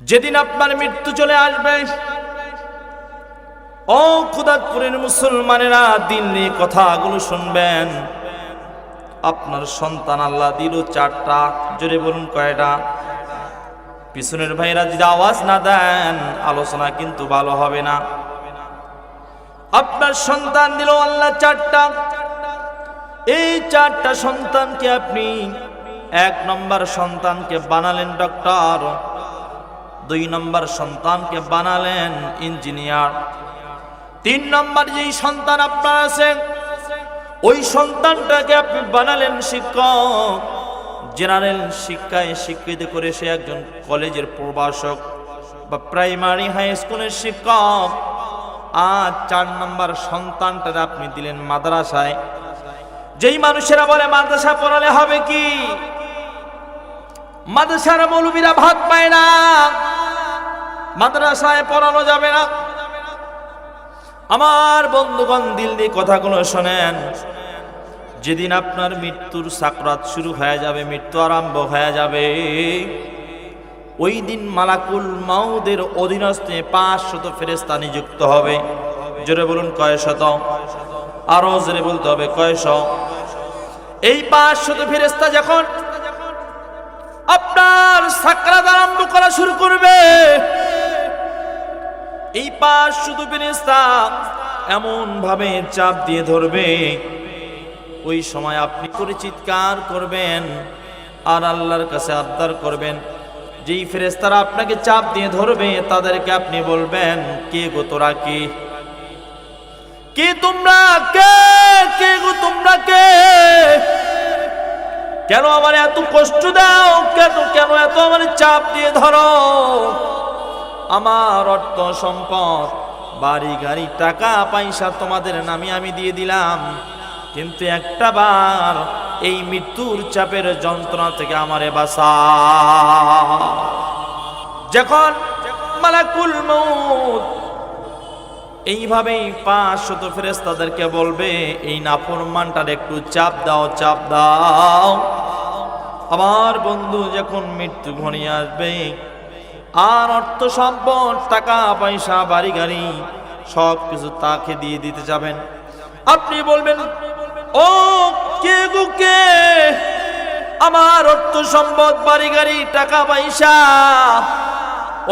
যেদিন আপনার মৃত্যু চলে আসবে, ও খুদাতপুরের মুসলমানেরা, দিল নিয়ে কথাগুলো শুনবেন। আপনার সন্তান আল্লাহ দিল 4টা, জোরে বলুন কয়টা? পিছনের ভাইরা যদি আওয়াজ না দেন আলোচনা কিন্তু ভালো হবে না। আপনার সন্তান দিল আল্লাহ 4টা। এই 4টা সন্তানকে আপনি 1 নম্বর সন্তানকে বানালেন ডক্টর, 2 নম্বর সন্তানকে বানালেন ইঞ্জিনিয়ার, 3 নম্বর যেই সন্তান আপনার আছে ওই সন্তানটাকে আপনি বানালেন শিক্ষক, জেনারেল শিক্ষায় শিক্ষিত করে সে একজন কলেজের প্রভাষক বা প্রাইমারি হাই স্কুলের শিক্ষক। আর 4 নম্বর সন্তানটা আপনি দিলেন মাদ্রাসায়। যেই মানুষেরা বলে মাদ্রাসা পড়ালে হবে কি, মাদ্রাসার মৌলবীরা ভাত পায় না, মাদ্রাসায় পড়ানো যাবে না। আমার বন্ধুগণ, দিল দিয়ে কথাগুলো শোনেন। যেদিন আপনার মৃত্যুর সাকরাত শুরু হয়ে যাবে, মৃত্যু আরম্ভ হয়ে যাবে, ওই দিন মালাকুল মাউদের অধীনস্থে 500 ফেরেশতা নিযুক্ত হবে। জোরে বলুন কয় শত? আরো জোরে বলতে হবে কয়শ? এই 500 ফেরেশতা যখন আপনার সাকরাত আরম্ভ করা শুরু করবে, এই 500 ফেরেশতা এমন ভাবে চাপ দিয়ে ধরবে, ওই সময় আপনি করে চিৎকার করবেন আর আল্লাহর কাছে আবদার করবেন। যেই ফেরেশতারা আপনাকে চাপ দিয়ে ধরবে তাদেরকে আপনি বলবেন, কে গো তোরা, কে তোমরা, কে গো তোমরা, কেন আমার এত কষ্ট দাও, কেন এত আমার চাপ দিয়ে ধরো? আমার অর্থ সম্পদ, বাড়ি গাড়ি, টাকা পয়সা তোমাদের নামে আমি দিয়ে দিলাম, কিন্তু একটা বার এই মৃত্যুর চাপের যন্ত্রণা থেকে আমারে বাঁচাও। যখন মালাকুল মউত এইভাবেই 500 ফেরেশতাদেরকে বলবে, এই নাফরমানটার একটু চাপ দাও, চাপ দাও। আমার বন্ধু, যখন মৃত্যু ঘনিয়ে আসবে আর অর্থ সম্পদ, টাকা পয়সা, বাড়ি গাড়ি সব কিছু তাকে দিয়ে দিতে যাবেন, আপনি বলবেন, ও কে গো কে? আমার অর্থ সম্পদ, বাড়ি গাড়ি, টাকা পয়সা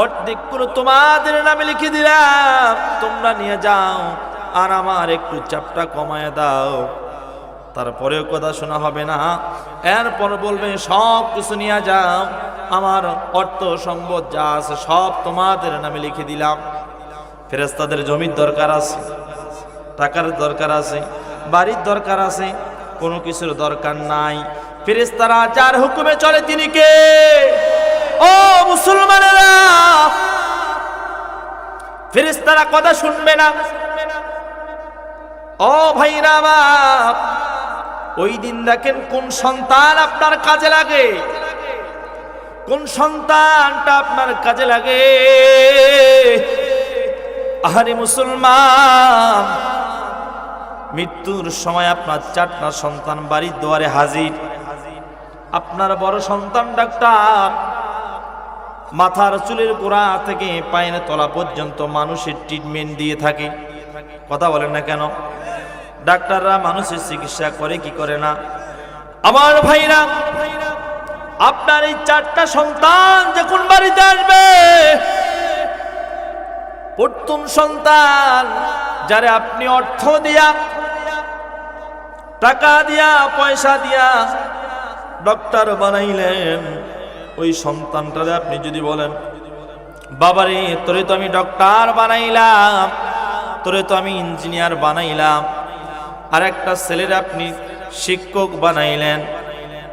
অর্ধেক করে তোমাদের নামে লিখে দিলাম, তোমরা নিয়ে যাও আর আমার একটু চাপটা কমায় দাও। তারপরেও কথা শোনা হবে না। এরপর বলবে, সব কিছু নিয়ে যাও, আমার অর্থ সম্পদ যা আছে সব তোমাদের নামে লিখে দিলাম। ফেরেশতাদের জমির দরকার আছে, টাকার দরকার আছে, বাড়ির দরকার আছে, কোনো কিছুর দরকার নাই। ফেরেশতারা যার হুকুমে চলে তিনি কে? ও মুসলমানেরা, ফেরেশতারা কথা শুনবে না। ও ভাইরা আমার, ওই দিন দেখেন কোন সন্তান আপনার কাজে লাগে, কোন সন্তানটা আপনার কাজে লাগে। আহারে মুসলমান, মৃত্যুর সময় আপনার 4টা সন্তান বাড়ির দুয়ারে হাজির। আপনার বড় সন্তান ডাক্তার, মাথার চুলের গোড়া থেকে পায়ের তলা পর্যন্ত মানুষের ট্রিটমেন্ট দিয়ে থাকে। কথা বলেন না কেন? ডাক্তাররা মানুষের চিকিৎসা করে কি করে না? আমার ভাইরা, আপনার এই 4টা সন্তান যখন বাড়িতে আসবে, প্রথম সন্তান যারে আপনি অর্থ দিয়া, টাকা দিয়া, পয়সা দিয়া ডক্টর বানাইলেন, ওই সন্তানটারে আপনি যদি বলেন, বাবারে তোরে তো আমি ডক্টর বানাইলাম, তোরে তো আমি ইঞ্জিনিয়ার বানাইলাম, আর একটা ছেলের আপনি শিক্ষক বানাইলেন।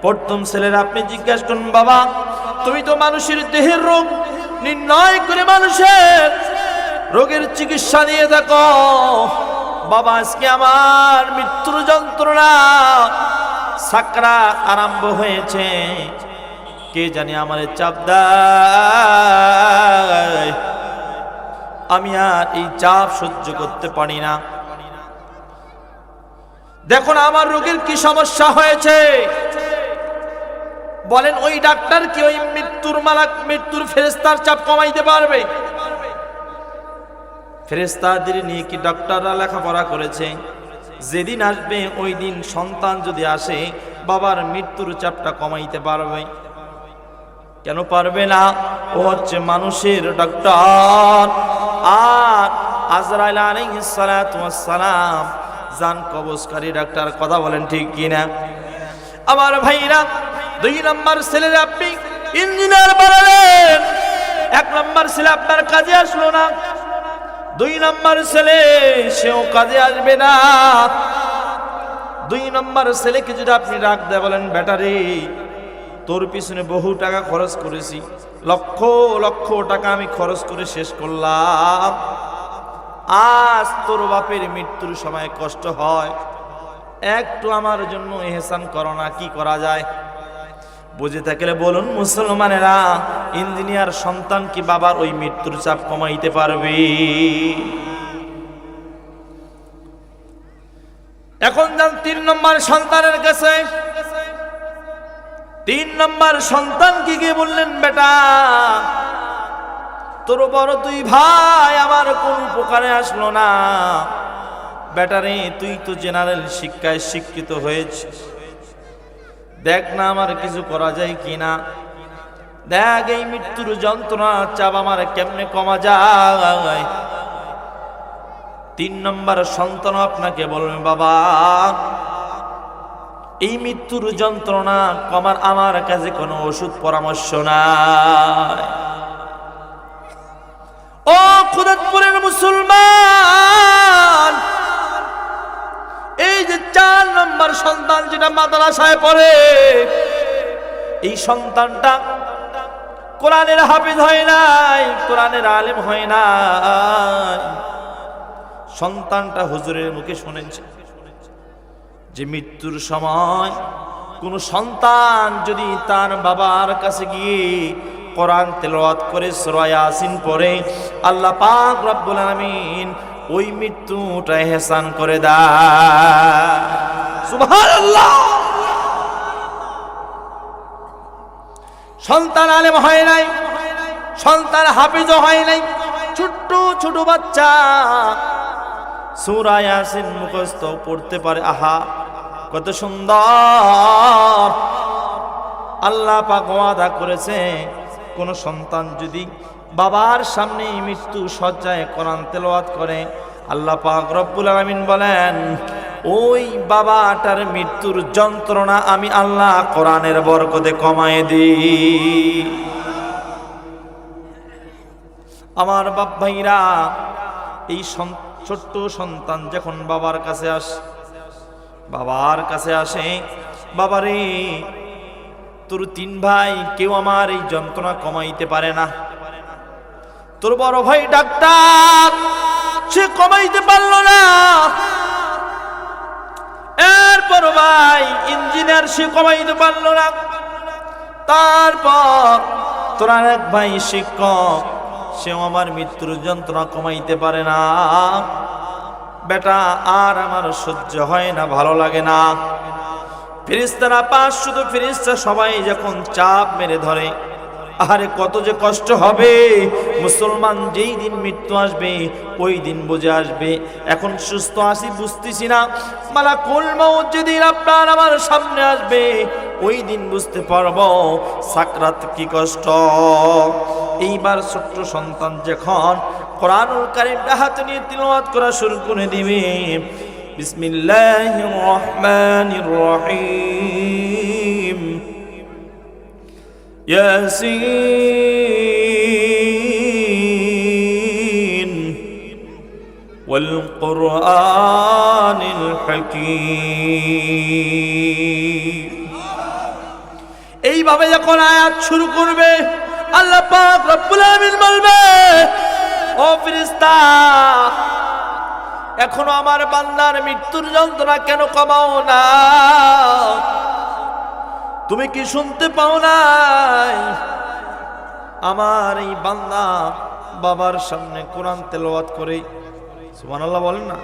প্রথম ছেলের আপনি জিজ্ঞাসা করুন, বাবা তুমি তো মানুষের দেহের রোগ নির্ণয় করে মানুষের রোগের চিকিৎসা দিয়ে থাকো, বাবা আজকে আমার মৃত্যুর যন্ত্রণা, সাকরাত আরম্ভ হয়েছে, কে জানি আমার চাপ দেয়, আমি আর এই চাপ সহ্য করতে পারি না। দেখুন আমার রোগের কি সমস্যা হয়েছে, বলেন ওই ডাক্তার কি ওই মৃত্যু মৃত্যুর ফেরেশতার চাপ কমাইতে পারবে? ফেরেশতাদের নিয়ে কি ডক্টররা লেখাপড়া করেছে? যেদিন আসবে ওই দিন সন্তান যদি আসে, বাবার মৃত্যুর চাপটা কমাইতে পারবে? কেন পারবে না? ও হচ্ছে মানুষের ডক্টর। আর আজরাইল আলাইহিস সালাতু ওয়াস সালাম জান কবজকারী ডাক্তার। কথা বলেন ঠিক কিনা? আমার ভাইরা, 2 নম্বর ছেলের আপনি ইঞ্জিনিয়ার বানালেন, 1 নম্বর ছেলে আপনার কাজে আসলো না, 2 নম্বর ছেলে সেও কাজে আসবে না। 2 নম্বর ছেলেকে যদি আপনি ডাক দেয়, বলেন ব্যাটারি তোর পিছনে বহু টাকা খরচ করেছি, লক্ষ লক্ষ টাকা আমি খরচ করে শেষ করলাম, আজ তোর বাপের মৃত্যুর সময় কষ্ট হয়, একটু আমার জন্য ইহসান করো না, কি করা যায়? বুঝে থাকলে বলুন মুসলমানেরা, ইঞ্জিনিয়ার সন্তান কি বাবার ওই মৃত্যুর চাপ কমাইতে পারবে? এখন যান 3 নম্বর সন্তানের কাছে। 3 নম্বর সন্তানকে গিয়ে বললেন, বেটা তোর বড় 2 ভাই আমার কোন উপকারে আসলো না, বেটারে তুই তো জেনারেল শিক্ষায় শিক্ষিত হয়েছিস, দেখ না আমার কিছু করা যায় কিনা, দেখ এই মৃত্যুর যন্ত্রণা চাপ আমার কেমনে কমা যায়। 3 নম্বর সন্তান আপনাকে বলবেন, বাবা এই মৃত্যুর যন্ত্রণা কমার আমার কাছে কোনো ওষুধ পরামর্শ নাই। ও খুদাতপুরের মুসলমান, এই যে 4 নম্বর সন্তান যেটা মাদ্রাসায় পড়ে, এই সন্তানটা কোরআনের হাফেজ হয় নাই, কোরআনের আলেম হয় নাই। সন্তানটা হুজুরের মুখে শুনেছে যে মৃত্যুর সময় কোন সন্তান যদি তার বাবার কাছে গিয়ে কোরআন তেলাওয়াত করে সূরা ইয়াসিন পড়ে, আল্লাহ পাক রব্বুল আলামিন ওই মৃত্যুটা ইহসান করে দেয়। সুবহানাল্লাহ। সন্তান আলেম হয় নাই, সন্তান হাফেজ হয় নাই, ছোট্ট ছোট বাচ্চা সূরা ইয়াসিন মুখস্থ পড়তে পারে। আহা কত সুন্দর! আল্লাহ পাক ওয়াদা করেছে, কোন সন্তান যদি বাবার সামনে মৃত্যু শয্যায় কোরআন তেলাওয়াত করে, আল্লাহ পাক রব্বুল আলামিন বলেন ওই বাবাটার মৃত্যুর যন্ত্রণা আমি আল্লাহ কোরআনের বরকতে কমায় দিই। আমার বাপ ভাইরা, এই ছোট্ট সন্তান যখন বাবার কাছে আসে, বাবারে তোর 3 ভাই কেউ আমার এই যন্ত্রণা কমাইতে পারে না, তোর বড় ভাই ডাক্তার সে কমাইতে পারলো না, এর বড় ভাই ইঞ্জিনিয়ার সে কমাইতে পারলো না, তারপর তোর আরেক ভাই শিক্ষক সেও আমার মৃত্যুর যন্ত্রণা কমাইতে পারে না। বেটা আর আমার সহ্য হয় না, ভালো লাগে না। ফেরেশতারা 500 ফেরেশতা সবাই যখন চাপ মেরে ধরে, আরে কত যে কষ্ট হবে। মুসলমান যেই দিন মৃত্যু আসবে ওই দিন বুঝে আসবে। এখন সুস্থ আছি বুঝতেছি না, মালাকুল মউত যেদিন আপনার আমার সামনে আসবে ওই দিন বুঝতে পারবো সাকরাত কি কষ্ট। এইবার ছোট্ট সন্তান যখন কোরআনুল কারীমটা হাতে নিয়ে তিলাওয়াত করা শুরু করে দিবে, বিসমিল্লাহির রহমানির রহিম, ইয়াসিন ওয়াল কুরআনিল হাকীম। এইভাবে যখন আয়াত শুরু করবে, আল্লাহ পাক রব্বুল আলামিন বলবে, ও ফেরেশতা এখনো আমার বান্দার মৃত্যুর যন্ত্রণা কেন কমাও না? তুমি কি শুনতে পাও নাই? আমার এই বান্দা বাবার সামনে কোরআন তেলাওয়াত করে, সুবহানাল্লাহ বলেন না,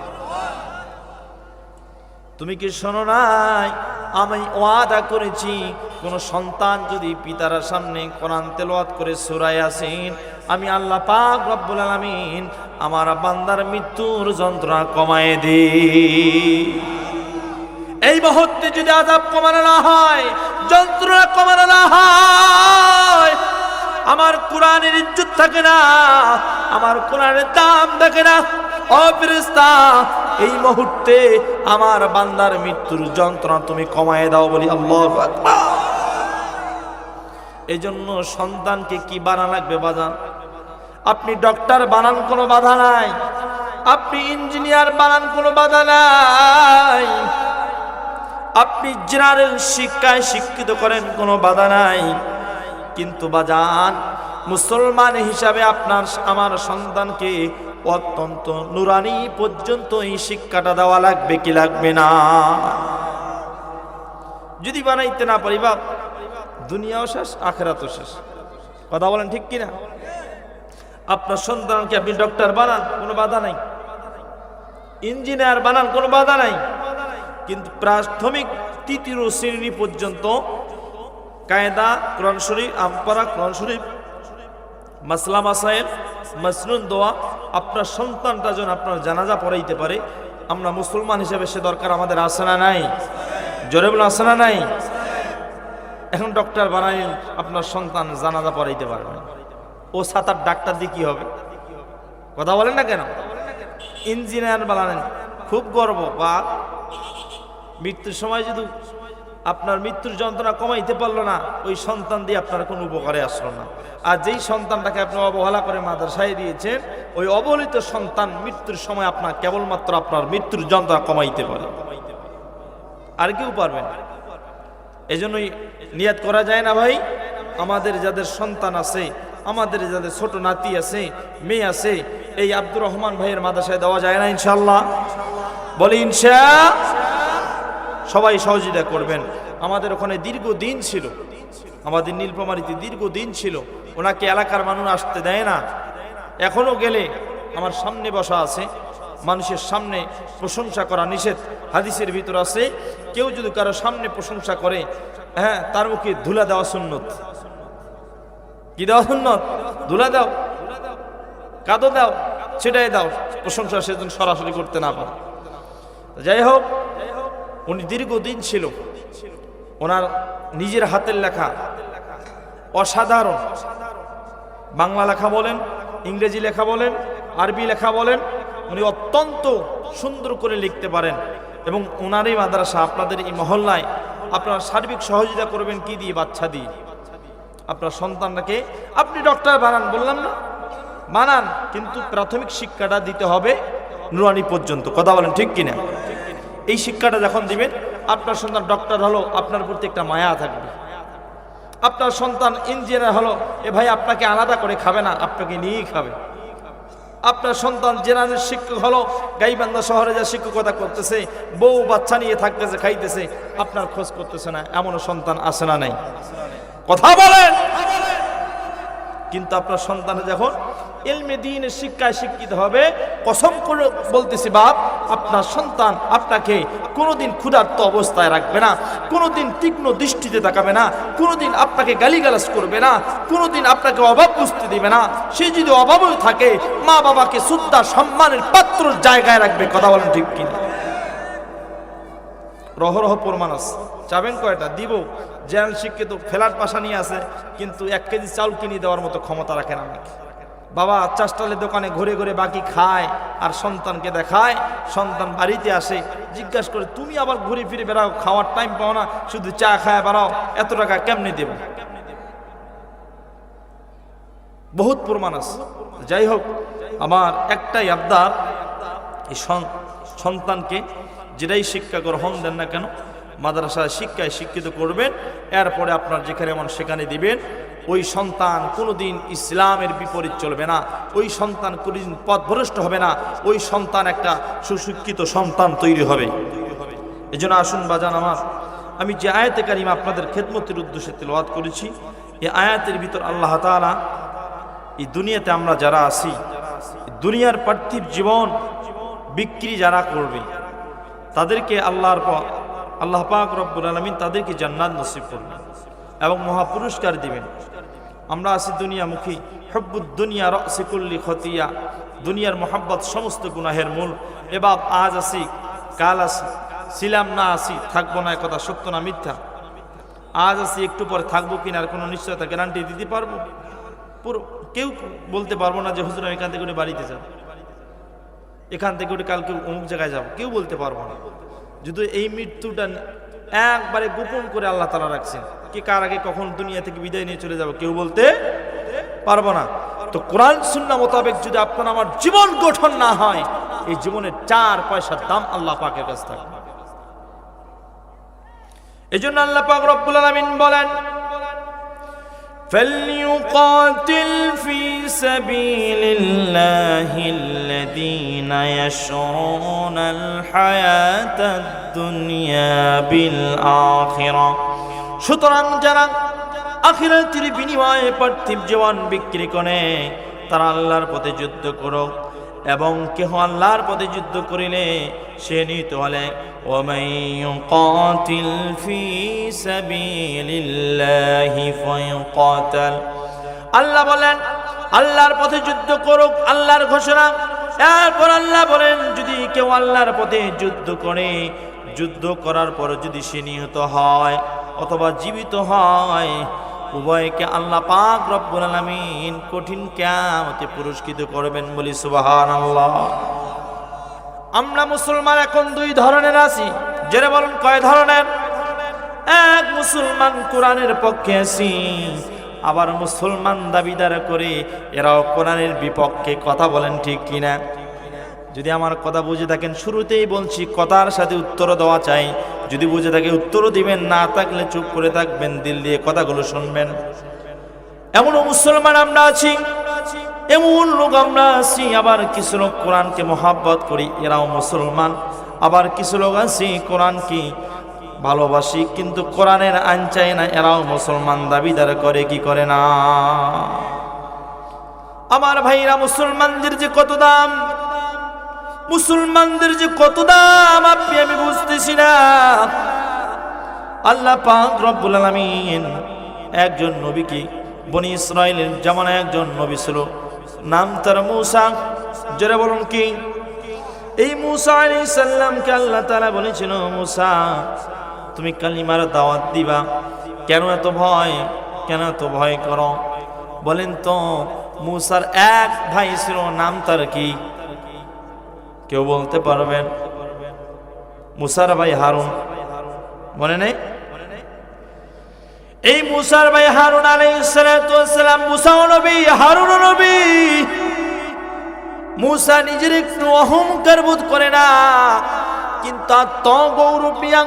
তুমি কি শোনো নাই? আমি ওয়াদা করেছি কোন সন্তান যদি পিতার সামনে কোরআন তেলাওয়াত করে সূরা ইয়াসিন, আমি আল্লাহ পাক রব্বুল আলামিন আমার বান্দার মৃত্যুর যন্ত্রণা কমায় দিই। এই মুহূর্তে যদি আযাব কমানো না হয়, যন্ত্রণা কমানো না হয়, আমার কোরআনের ইজ্জত থাকে না, আমার কোরআনের দাম থাকে না। ও ফেরেশতা, এই মুহূর্তে আমার বান্দার মৃত্যুর যন্ত্রণা তুমি কমায় দাও বলি আল্লাহু আকবার। এজন্য সন্তানকে কি বানা লাগবে বাজান? আপনি ডক্টর বানান কোনো বাধা নাই, আপনি ইঞ্জিনিয়ার বানান কোনো বাধা নাই, আপনি জেনারেল শিক্ষায় শিক্ষিত করেন কোনো বাধা নাই, কিন্তু বাজান মুসলমান হিসাবে আপনার আমার সন্তানকে অত্যন্ত নুরানি পর্যন্ত এই শিক্ষাটা দেওয়া লাগবে কি লাগবে না? যদি বানাইতে না পারি বাপ, দুনিয়াও শেষ আখিরাতও শেষ। কথা বলেন ঠিক কিনা? আপনার সন্তানকে আপনি ডক্টর বানান কোনো বাধা নাই, ইঞ্জিনিয়ার বানান কোনো বাধা নাই, কিন্তু প্রাথমিক তৃতীয় শ্রেণী পর্যন্ত কায়দা কোরআন শরীফ, আমপারা কোরআন শরীফ, মাসলা মাসাইল, মাসনুন দোয়া, আপনার সন্তানটা যেন আপনার জানাজা পড়াইতে পারে, আমরা মুসলমান হিসেবে সে দরকার আমাদের আছে না নাই? জোরে বলে আছে না নাই? এখন ডক্টর বানাইলেন, আপনার সন্তান জানাজা পড়াইতে পারবে না, ও 7-8 ডাক্তার দিয়ে কি হবে? কথা বলেন না কেন? ইঞ্জিনিয়ার বানালেন, খুব গর্ব, বা মৃত্যুর সময় যদি আপনার মৃত্যুর যন্ত্রণা কমাইতে পারলো না, ওই সন্তান দিয়ে আপনার কোনো উপকারে আসলো না। আর যেই সন্তানটাকে আপনি অবহেলা করে মাদ্রাসায় দিয়েছেন, ওই অবহেলিত সন্তান মৃত্যুর সময় আপনার কেবলমাত্র আপনার মৃত্যুর যন্ত্রণা কমাইতে পারে, আর কেউ পারবে না। এজন্যই নিয়াত করা যায় না ভাই, আমাদের যাদের সন্তান আছে, আমাদের যাদের ছোট নাতি আছে, মেয়ে আছে, এই আব্দুর রহমান ভাইয়ের মাদ্রাসায় দেওয়া যায় না ইনশাআল্লাহ? বলি ইনশাআল্লাহ। সবাই সহযোগিতা করবেন। আমাদের ওখানে দীর্ঘদিন ছিল, আমাদের নীলফামারীতে দীর্ঘদিন ছিল, ওনাকে এলাকার মানুষ আসতে দেয় না। এখনো গেলে আমার সামনে বসা আছে, মানুষের সামনে প্রশংসা করা নিষেধ, হাদিসের ভিতর আছে, কেউ যদি কারো সামনে প্রশংসা করে, হ্যাঁ, তার মুখে ধুলা দেওয়া সুন্নত। কি দেওয়া সুন্নত? ধুলা দাও, কাদো দাও, ছেটাই দাও, প্রশংসা সেজন্য সরাসরি করতে না পারে। যাই হোক, উনি দীর্ঘদিন ছিল, ওনার নিজের হাতের লেখা অসাধারণ, বাংলা লেখা বলেন, ইংরেজি লেখা বলেন, আরবি লেখা বলেন, উনি অত্যন্ত সুন্দর করে লিখতে পারেন। এবং ওনারই মাদ্রাসা, আপনাদের এই মহল্লায় আপনারা সার্বিক সহযোগিতা করবেন কি দিয়ে? বাচ্চা দিয়ে। আপনার সন্তানটাকে আপনি ডক্টর বানান, বললাম না, বানান, কিন্তু প্রাথমিক শিক্ষাটা দিতে হবে নুরানি পর্যন্ত। কথা বলেন ঠিক কিনা? এই শিক্ষাটা যখন দিবেন, আপনার সন্তান ডক্টর হলো, আপনার প্রতি একটা মায়া থাকবে। আপনার সন্তান ইঞ্জিনিয়ার হলো, এ ভাই আপনাকে আলাদা করে খাবে না, আপনাকে নিয়েই খাবে। আপনার সন্তান জেনারেল শিক্ষক হলো, গাইবান্ধা শহরে যা শিক্ষকতা করতেছে, বউ বাচ্চা নিয়ে থাকতেছে, খাইতেছে, আপনার খোঁজ করতেছে না, এমনও সন্তান আছে না নাই? কথা বলেন। কিন্তু আপনার সন্তান যখন ইলমে দ্বীনের শিক্ষায় শিক্ষিত হবে, কসম করে বলতেছি বাপ, আপনার সন্তান আপনাকে কোনোদিন ক্ষুধার্ত অবস্থায় রাখবে না, কোনোদিন তীক্ষ্ণ দৃষ্টিতে তাকাবে না, কোনোদিন আপনাকে গালিগালাজ করবে না, কোনোদিন আপনাকে অভাব বুঝতে দিবে না। সে যদি অভাবও থাকে, মা বাবাকে শ্রদ্ধা সম্মানের পাত্র জায়গায় রাখবে। কথা বলেন ঠিক কিনা? রহরহ প্রমাণ আছে। চাবেন কয়টা? দিব। জেনারেল শিক্ষিত ফ্ল্যাট পাশা নিয়ে আছে, কিন্তু 1 কেজি চাউল কিনে দেওয়ার মতো ক্ষমতা রাখে না নাকি? বাবা চাষটালের দোকানে ঘুরে ঘুরে বাকি খায় আর সন্তানকে দেখায়, সন্তান বাড়িতে আসে, জিজ্ঞাসা করে, তুমি আবার ঘুরে ফিরে বেড়াও, খাওয়ার টাইম পাও না, শুধু চা খায় বেড়াও, এত টাকা কেমনে দেব? বহুত প্রমাণ আছে। যাই হোক, আমার একটাই আবদার, এই সন্তানকে যেটাই শিক্ষা গ্রহণ দেন না কেন, মাদ্রাসা শিক্ষায় শিক্ষিত করবেন, এরপরে আপনার যেখানে মন সেখানে দিবেন। ওই সন্তান কোনোদিন ইসলামের বিপরীত চলবে না, ওই সন্তান কোনোদিন পথভ্রষ্ট হবে না, ওই সন্তান একটা সুশিক্ষিত সন্তান তৈরি হবে। এই জন্য আসুন বাজান আমার, আমি যে আয়াতে কারিমা আপনাদের খেদমতের উদ্দেশ্যে তেলাওয়াত করেছি, এই আয়াতের ভিতর আল্লাহ তাআলা এই দুনিয়াতে আমরা যারা আছি, দুনিয়ার পার্থিব জীবন বিক্রি যারা করবে, তাদেরকে আল্লাহ পাক রব্বুল আলামিন তাদেরকে জান্নাত নসিব করবেন এবং মহা পুরস্কার দিবেন। আমরা আছি দুনিয়ামুখী, হুব্বুদ দুনিয়া রাসি কুল্লি খতিয়া, দুনিয়ার মোহাব্বত সমস্ত গুনাহের মূল। এবার আজ আছি, কাল আছি, ছিলাম না আছি, থাকবো না, কথা সত্য না মিথ্যা? আজ আছি, একটু পরে থাকবো কিনার কোনো নিশ্চয়তা গ্যারান্টি দিতে পারবো? পুরো কেউ বলতে পারবো না যে হুজুর এখান থেকে বাড়িতে যাব, এখান থেকে কালকে অমুক জায়গায় যাব, কেউ বলতে পারবো না। যদি এই মৃত্যুটা একবারে গোপন করে আল্লাহ তাআলা রাখছেন, কে কার আগে কখন দুনিয়া থেকে বিদায় নিয়ে চলে যাবে কেউ বলতে পারবো না। তো কোরআন সুন্নাহ মোতাবেক যদি আপনার আমার জীবন গঠন না হয়, এই জীবনের 4 পয়সার দাম আল্লাহ পাকের কাছে থাকবে। এজন্য আল্লাহ পাক রব্বুল আলামিন বলেন, فَلْيُقَاتِلْ فِي سَبِيلِ اللَّهِ الَّذِينَ يَشْرُونَ الْحَيَاةَ الدُّنْيَا بِالْآخِرَةِ। সুতরাং যারা আখিরাতের বিনিময়ে পার্থিব জীবন বিক্রি করে, তারা আল্লাহর পথে যুদ্ধ করো, এবং কেহ আল্লাহর পথে যুদ্ধ করিলে সে নিতে হলে وَمَن يُقَاتِلْ فِي سَبِيلِ اللَّهِ فَيُقَاتَلْ। আল্লাহ বলেন আল্লাহর পথে যুদ্ধ করুক, আল্লাহর ঘোষণা। এরপর আল্লাহ বলেন যদি কেউ আল্লাহর পথে যুদ্ধ করে, যুদ্ধ করার পর যদি সে নিহত হয় অথবা জীবিত হয়, উভয়কে আল্লাহ পাক রব্বুল আলামিন কঠিন কিয়ামতে পুরস্কৃত করবেন, বলি সুবহানাল্লাহ। আমরা মুসলমান এখন 2 ধরনের আছি, যারা বলেন কয় ধরনের? এক, মুসলমান কোরআনের পক্ষে আছি, আবার মুসলমান দাবিদার করে এরাও কোরআনের বিপক্ষে কথা বলেন, ঠিক কিনা? যদি আমার কথা বুঝে থাকেন, শুরুতেই বলছি কথার সাথে উত্তর দেওয়া চাই। যদি বুঝে থাকে উত্তরও দিবেন, না থাকলে চুপ করে থাকবেন, দিল দিয়ে কথাগুলো শুনবেন। এমন মুসলমান আমরা আছি, এমন লোক আমরা আছি, আবার কিছু লোক কোরআনকে মহাব্বত করি, এরাও মুসলমান। আবার কিছু লোক আছি কোরআনকে ভালোবাসি কিন্তু কোরআনের আইন চাই না, এরাও মুসলমান দাবিদার করে, কি করে না? আমার ভাইরা, মুসলমানদের যে কত দাম, মুসলমানদের যে কত দাম আপনি আমি বুঝতেছি না। আল্লাহ পাক রব্বুল আলামিন একজন নবীকে, বনি ইসরাইলের জামানায় একজন নবী ছিল, নাম তার মূসা। যারা বলুন কি? এই মূসা আলাইহিস সালামকে আল্লাহ তাআলা বলেছিল, মূসা তুমি কালিমার দাওয়াত দিবা, কেন এত ভয়, কেন এত ভয় করো? বলেন তো, মূসার এক ভাই ছিল, নাম তার কি? কেউ বলতে পারবেন? মূসার ভাই হারুন, মনে নেই? এই মূসার ভাই হারুন আলাইহিস সালাতু ওয়াস সালাম, মূসাও নবী, হারুনও নবী। মূসা নিজের একটু অহংকার বোধ করে না, কিন্তু আত্ম গৌরব নিয়া,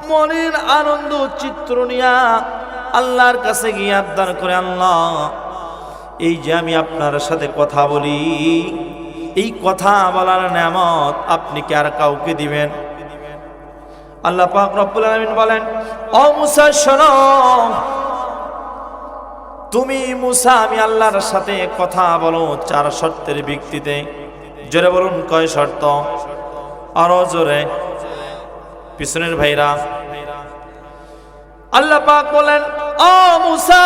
মনের আনন্দ চিত্র নিয়া আল্লাহর কাছে গিয়ে আবদার করে, আল্লাহ এই যে আমি আপনার সাথে কথা বলি, এই কথা বলার নেয়ামত আপনি কি আর কাউকে দিবেন? আল্লাহ পাক রব্বুল আলামিন বলেন, ও মূসা শোনো, তুমি মূসা আমি আল্লাহর সাথে কথা বলো 4 শর্তের ভিত্তিতে। জোরে বলুন, কয় শর্ত? আরো জোরে, পিছনের ভাইরা। আল্লাহ পাক বলেন, ও মূসা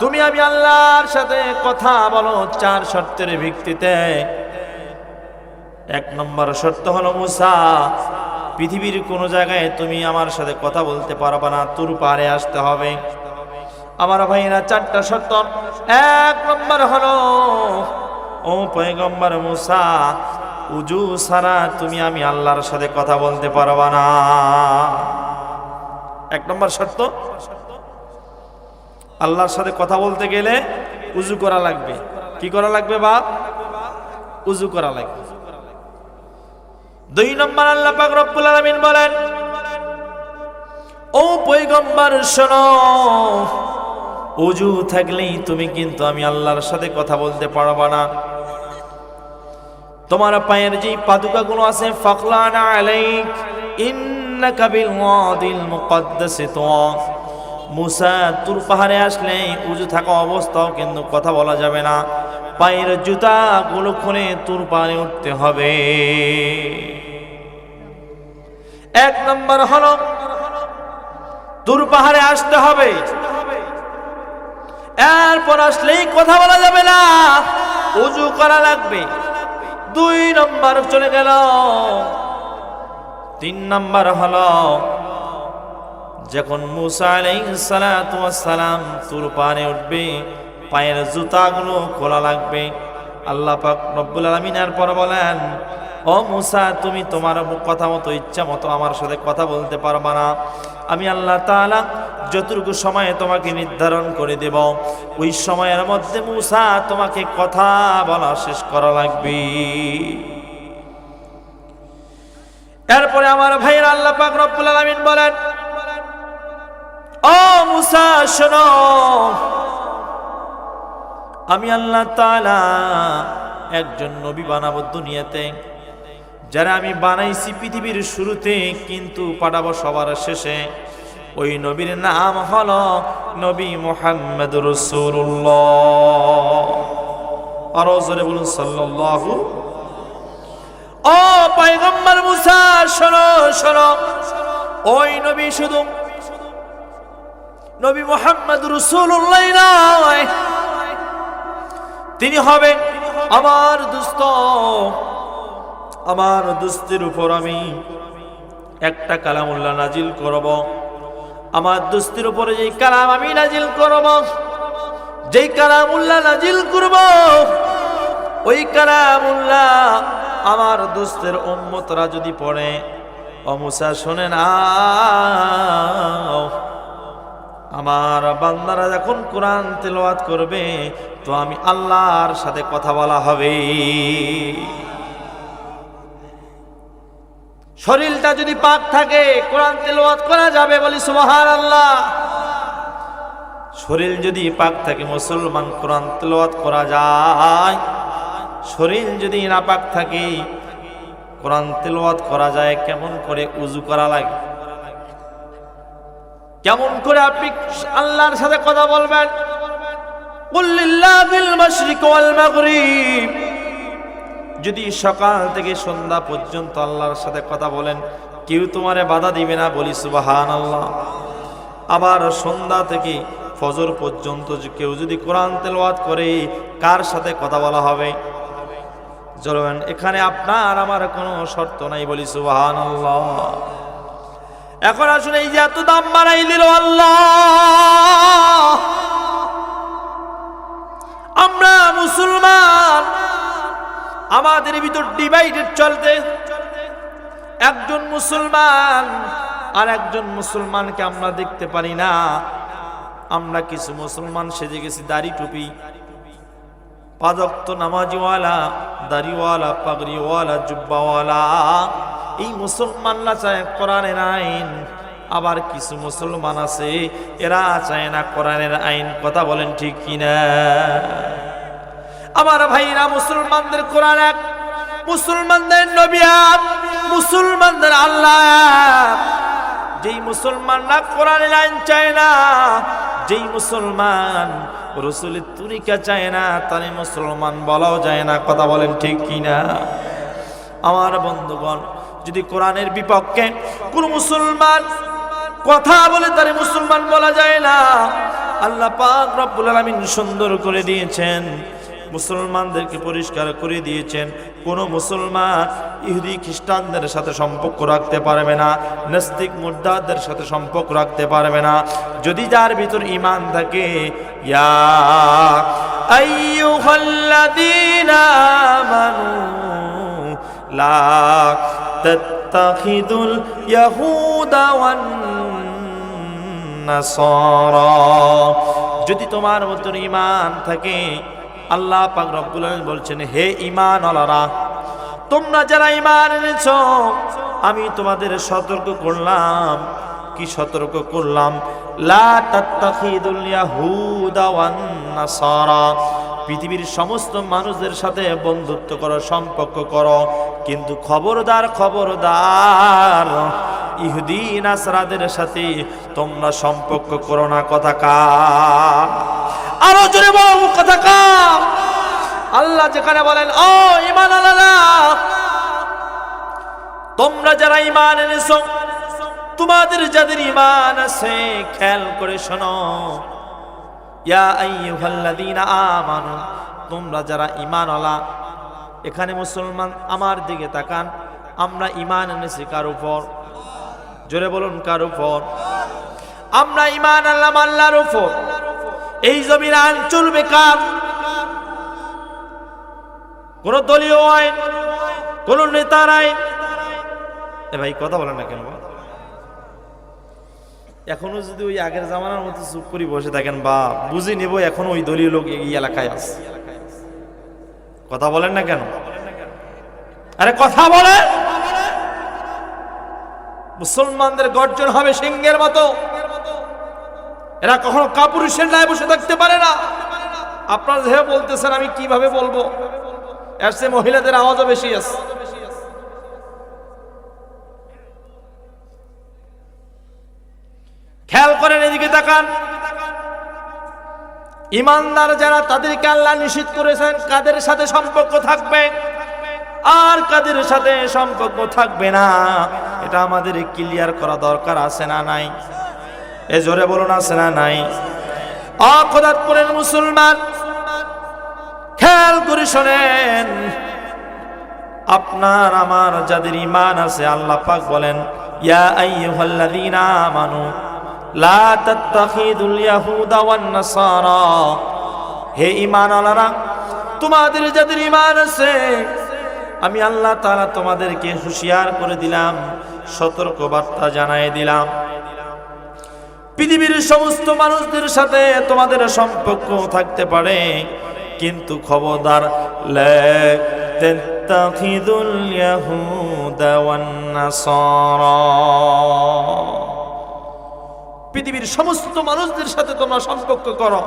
তুমি আমি আল্লাহর সাথে কথা বলো 4 শর্তের ভিত্তিতে। 1 নম্বর শর্ত হলো, মূসা পৃথিবীর কোন জায়গায় তুমি আমার সাথে কথা বলতে পারবে না, তুর পারে আসতে হবে। আমার ভাইরা, 4টা শর্ত। 1 নম্বর হলো, ও পয়গম্বর মূসা উজু ছাড়া তুমি আমি আল্লাহর সাথে কথা বলতে পারবা না। 1 নম্বর শর্ত, আল্লাহর সাথে কথা বলতে গেলে উজু করা লাগবে। কি করা লাগবে বাপ? উজু করা লাগবে। 2 নম্বর আল্লাহ পাক রব্বুল আলামিন বলেন, ও পয়গম্বর শোনো, উজু থাকলেই তুমি কিন্তু আমি আল্লাহর সাথে কথা বলতে পারবা না। তোমার পায়ের যে পাদুকাগুলো আছে, ফাকলানা আলাইক ইন্নাকা বিল ওয়াদিল মুকদ্দাস তুয়া। মূসা তুর পাহাড়ে আসলে উজু থাকা অবস্থাও কিন্তু কথা বলা যাবে না, পায়ের জুতাগুলো খুলে তুর পাহাড়ে উঠতে হবে। এক নম্বর হলো তুর পাহাড়ে আসতে হবে, এরপর আসলেই কথা বলা যাবে না, ওযু করা লাগবে। 2 নম্বর চলে গেল। 3 নম্বর হলো যখন মুসা আলাইহিস সালাতু ওয়াস সালাম তুর পাহাড়ে উঠবে, পায়ের জুতাগুলো খোলা লাগবে। আল্লাহ পাক রব্বুল আলামিন এরপর বলেন, ও মুসা, তুমি তোমার কথা মতো ইচ্ছা মতো আমার সাথে কথা বলতে পারবা না। আমি আল্লাহ তাআলা যতটুকু সময়ে তোমাকে নির্ধারণ করে দেব, ওই সময়ের মধ্যে মুসা তোমাকে কথা বলা শেষ করা লাগবে। এরপরে আমার ভাইয়ের আল্লাহ পাক রব্বুল আলামিন বলেন, ও মুসা শোনো, আমি আল্লাহ তাআলা একজন নবী বানাবো দুনিয়াতে, যারা আমি বানাইছি পৃথিবীর শুরুতে, কিন্তু পাঠাবো সবার শেষে। ওই নবীর নাম হলো নবী মুহাম্মদুর রাসূলুল্লাহ। আর জোরে বলুন সাল্লাল্লাহু। ও পয়গম্বর মুসা শোনো শোনো, ওই নবী শুধু নবী মুহাম্মদুর রাসূলুল্লাহ নয়, তিনি হবেন আমার দোস্ত। আমার দোস্তের উপর আমি একটা কালামুল্লাহ নাজিল করব। আমার দোস্তের উপরে যেই কালাম আমি নাজিল করব, যেই কালামুল্লাহ নাজিল করব, ওই কালামুল্লাহ আমার দোস্তের উম্মতরা যদি পড়ে, ও মুসা শুনে না, আমার বান্দারা যখন কোরআন তেলাওয়াত করবে, তো আমি আল্লাহর সাথে কথা বলা হবে। শরীরটা যদি পাক থাকে, কোরআন তেলাওয়াত করা যাবে, বলি সুবহানাল্লাহ। শরীর যদি পাক থাকে, মুসলমান কোরআন তেলাওয়াত করা যায়। শরীর যদি নাপাক থাকে, কোরআন তেলাওয়াত করা যায়। কেমন করে ওযু করা লাগে, কেমন করে আপনি আল্লাহর সাথে কথা বলবেন। কুল লিল্লাহিল মাশরিক ওয়াল মাগরিব, যদি সকাল থেকে সন্ধ্যা পর্যন্ত আল্লাহর সাথে কথা বলেন, কেউ তোমারে বাধা দিবে না, বলি সুবহানাল্লাহ। আবার সন্ধ্যা থেকে ফজর পর্যন্ত কেউ যদি কোরআন তেলাওয়াত করে, কার সাথে কথা বলা হবে? চলবেন, এখানে আপনার আমার কোনো শর্ত নাই, বলি সুবহানাল্লাহ। এখন আসলে এই যে এত দাম বাড়াই দিল আল্লাহ, আমরা মুসলমান, আমাদের ভিতর ডিভাইডেড চলতে। একজন মুসলমান আর একজন মুসলমানকে আমরা দেখতে পারি না। আমরা কিছু মুসলমান সেজে গেছি দাড়ি টুপি, 5 ওয়াক্ত নামাজিওয়ালা, দাড়িওয়ালা, পাগড়িওয়ালা, জুব্বাওয়ালা। এই মুসলমানরা চায় কোরআনের আইন, আবার কিছু মুসলমান আছে এরা চায় না কোরআনের আইন। কথা বলেন ঠিক কিনা? আমার ভাইরা, মুসলমানদের কোরআন এক, মুসলমানদের নবী এক, মুসলমানদের আল্লাহ এক। যেই মুসলমানরা কোরআনের আইন চায় না, যেই মুসলমান রাসূলের তরিকা চায় না, তারে মুসলমান বলাও যায় না। কথা বলেন ঠিক কিনা? আমার বন্ধুগণ, যদি কোরআনের বিপক্ষে কোন মুসলমান কথা বলে, তারে মুসলমান বলা যায় না। আল্লাহ পাক রব্বুল আলামিন সুন্দর করে দিয়েছেন, মুসলমানদেরকে পরিষ্কার করে দিয়েছেন। কোন মুসলমান ইহুদি খ্রিস্টানদের সাথে সম্পর্ক রাখতে পারবে না, নাস্তিক মুরতাদদের সাথে সম্পর্ক রাখতে পারবে না, যদি যার ভিতর ঈমান থাকে। ইয়া আইয়ুহাল্লাযীনা আমানু লা তাত্তাখিযুল ইয়াহুদা ওয়ান নাসারা, যদি তোমার ভিতর ঈমান থাকে, আল্লাহ পাক রব্বুল আলামিন বলছেন, হে ঈমানওয়ালারা, তোমরা যারা ঈমান এনেছো, আমি তোমাদের সতর্ক করলাম। কি সতর্ক করলাম? লা তাত্তাখিদুল ইয়াহুদা ওয়ান নাসারা, পৃথিবীর সমস্ত মানুষদের সাথে বন্ধুত্ব করো, সম্পর্ক করো, কিন্তু খবরদার খবরদার ইহুদি নাসরাদের সাথে তোমরা সম্পর্ক করো না। কথা কার? আরো জোরে বলো, কথা কার? আল্লাহ যেখানে বলেন, ও ঈমানওয়ালারা, তোমরা যারা ঈমান এনেছো, তোমাদের যাদের ঈমান আছে খেয়াল করে শোনো, ইয়া আইয়ুহাল্লাযীনা আমানু, তোমরা যারা ঈমানওয়ালা। এখানে মুসলমান আমার দিকে তাকান, আমরা ঈমান এনেছি কার উপর? জোরে বলুন, কার উপর? আমরা ঈমান আনলাম আল্লাহর উপর। এই জমির আইন চলবে কার? কোন দলীয় আইন, কোন নেতার আইন? এ ভাই কথা বলেন না কেন? এখনো যদি ওই আগের জামানার মতো চুপ করে বসে থাকেন বা বুঝে নেব এখনো ওই দলীয় লোক এই এলাকায় আছে, কথা বলেন না কেন? আরে কথা বলে। মুসলমানদের গর্জন হবে সিংহের মতো। এরা কখনো কাপুরুষের ন্যায় বসে থাকতে পারে না। আপনারা যে বলতেছেন আমি কিভাবে বলবো, এর চেয়ে মহিলাদের আওয়াজও বেশি আছে। খেয়াল করেন, এদিকে তাকান। ইমানদার যারা, তাদেরকে আল্লাহ নিষেধ করেছেন কাদের সাথে সম্পর্ক থাকবে আর কাদের সাথে সম্পর্ক থাকবে না, এটা আমাদের ক্লিয়ার করা দরকার আছে না নাই? এ জোরে বলুন, আছে না নাই? অখোদাতপুরের মুসলমান খেয়াল করে শোনেন, আপনার আমার যাদের ঈমান আছে, আল্লাহ পাক বলেন ইয়া আইয়ুহাল্লাযীনা আমানু লা তাত্তাখিযুল ইয়াহুদা ওয়ান নাসারা, হে ঈমানওয়ালারা, তোমাদের যাদের ঈমান আছে আমি আল্লাহ তাআলা তোমাদেরকে হুঁশিয়ার করে দিলাম, সতর্ক বার্তা জানাই দিলাম। পৃথিবীর সমস্ত মানুষদের সাথে তোমাদের সম্পর্ক থাকতে পারে, কিন্তু খবরদার লা তাত্তাখিযুল ইয়াহুদা ওয়ান নাসারা, পৃথিবীর সমস্ত মানুষদের সাথে তোমরা সম্পর্ক করো,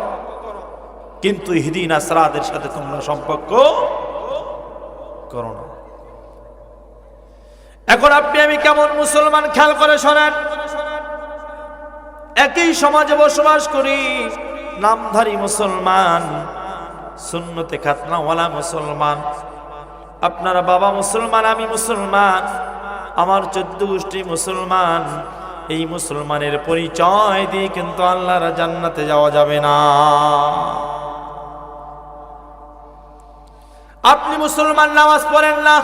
কিন্তু ইহুদি নাসরাদের সাথে তোমরা সম্পর্ক করো না। এখন আপনি আমি কেমন মুসলমান খেয়াল করে শোনেন। একই সমাজে বসবাস করি, নামধারী মুসলমান, সুন্নতে খাতনাওয়ালা মুসলমান। আপনার বাবা মুসলমান, আমি মুসলমান, আমার 14 গোষ্ঠী মুসলমান। এই মুসলমানের পরিচয় দিয়ে কিন্তু আল্লাহর জান্নাতে যাওয়া যাবে না। আপনি মুসলমান, নামাজ পড়েন না,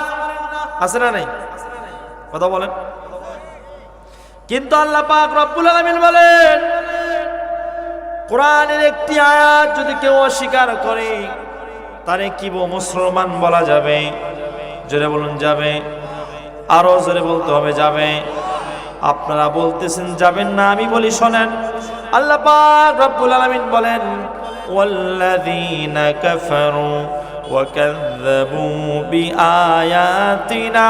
আছে না নাই? কথা বলেন। কিন্তু আল্লাহ পাক রব্বুল আলামিন বলেন, কোরআনের একটি আয়াত যদি কেউ অস্বীকার করে তারে কি মুসলমান বলা যাবে? জোরে বলুন, যাবে। আরো জোরে বলতে হবে, যাবে। আপনারা বলতেছেন যাবেন না, আমি বলি শোনেন। আল্লাহ পাক রব্বুল আলামিন বলেন ওয়াল্লাযীনা কাফারু ওয়া কাযযাবু বিআয়াতিনা